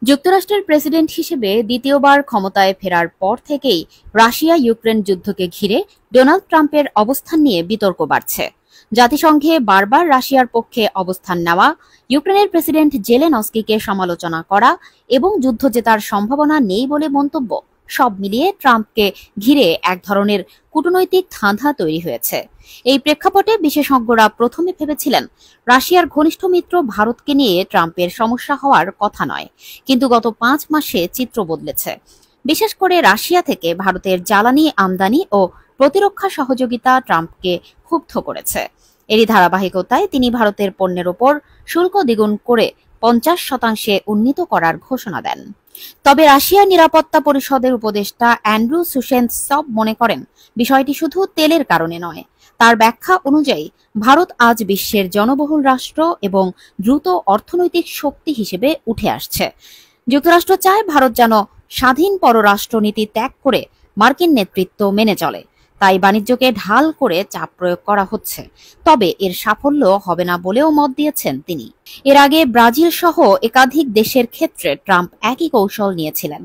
যুক্তরাষ্ট্রের প্রেসিডেন্ট হিসেবে দ্বিতীয়বার ক্ষমতায় ফেরার পর থেকেই রাশিয়া ইউক্রেন যুদ্ধকে ঘিরে ডোনাল্ড ট্রাম্পের অবস্থান নিয়ে বিতর্ক বাড়ছে। জাতিসংঘে বারবার রাশিয়ার পক্ষে অবস্থান নেওয়া, ইউক্রেনের প্রেসিডেন্ট জেলেনস্কিকে সমালোচনা করা এবং যুদ্ধ জেতার সম্ভাবনা নেই বলে মন্তব্য, সব মিলিয়ে ট্রাম্পকে ঘিরে এক ধরনের কূটনৈতিক ধাঁধা তৈরি হয়েছে। এই প্রেক্ষাপটে বিশেষজ্ঞরা প্রথমে ভেবেছিলেন রাশিয়ার ঘনিষ্ঠ মিত্র ভারতকে নিয়ে ট্রাম্পের সমস্যা হওয়ার কথা নয়, কিন্তু গত 5 মাসে চিত্র বদলেছে। বিশেষ করে রাশিয়া থেকে ভারতের জ্বালানি আমদানি ও প্রতিরক্ষা সহযোগিতা ট্রাম্পকে ক্ষুব্ধ করেছে। এরই ধারাবাহিকতায় তিনি ভারতের পণ্যের ওপর শুল্ক দ্বিগুণ করে 50% উন্নীত করার ঘোষণা দেন। তবে রাশিয়ার নিরাপত্তা পরিষদের উপদেষ্টা অ্যান্ড্রু সুশেনসব মনে করেন বিষয়টি শুধু তেলের কারণে নয়। তার ব্যাখ্যা অনুযায়ী ভারত আজ বিশ্বের জনবহুল রাষ্ট্র এবং দ্রুত অর্থনৈতিক শক্তি হিসেবে উঠে আসছে। যুক্তরাষ্ট্র চায় ভারত যেন স্বাধীন পররাষ্ট্রনীতি ত্যাগ করে মার্কিন নেতৃত্ব মেনে চলে, তাই বাণিজ্যকে ঢাল করে চাপ প্রয়োগ করা হচ্ছে। তবে এর সাফল্য হবে না বলেও মত দিয়েছেন তিনি। এর আগে ব্রাজিল সহ একাধিক দেশের ক্ষেত্রে ট্রাম্প একই কৌশল নিয়েছিলেন।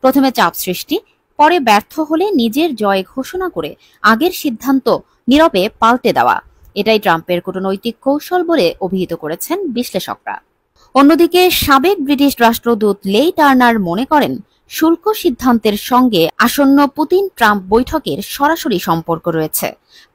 প্রথমে চাপ সৃষ্টি, পরে ব্যর্থ হলে নিজের জয় ঘোষণা করে আগের সিদ্ধান্ত নীরবে পাল্টে দেওয়া। এটাই ট্রাম্পের কূটনৈতিক কৌশল বলে অভিহিত করেছেন বিশ্লেষকরা। অন্যদিকে সাবেক ব্রিটিশ রাষ্ট্রদূত লেই টার্নার মনে করেন শুল্ক সিদ্ধান্তের সঙ্গে আসন্ন পুতিন ট্রাম্প বৈঠকের সরাসরি সম্পর্ক রয়েছে।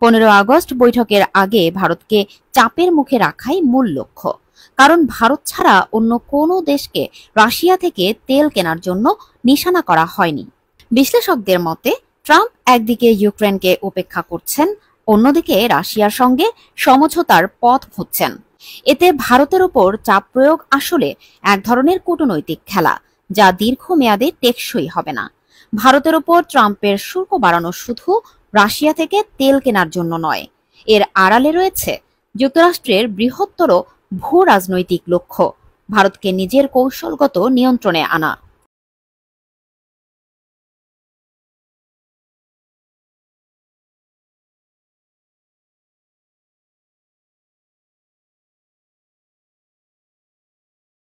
15 আগস্ট বৈঠকের আগে ভারতকে চাপের মুখে রাখাই মূল লক্ষ্য, কারণ ভারত ছাড়া অন্য কোনো দেশকে রাশিয়া থেকে তেল কেনার জন্য নিশানা করা হয়নি। বিশ্লেষকদের মতে ট্রাম্প একদিকে ইউক্রেনকে উপেক্ষা করছেন, অন্যদিকে রাশিয়ার সঙ্গে সমঝোতার পথ খুঁজছেন। এতে ভারতের উপর চাপ প্রয়োগ আসলে এক ধরনের কূটনৈতিক খেলা, যা দীর্ঘমেয়াদে টেকসই হবে না। ভারতের উপর ট্রাম্পের শুল্ক বাড়ানো শুধু রাশিয়া থেকে তেল কেনার জন্য নয়, এর আড়ালে রয়েছে যুক্তরাষ্ট্রের বৃহত্তর ভূ রাজনৈতিক লক্ষ্য, ভারতকে নিজের কৌশলগত নিয়ন্ত্রণে আনা।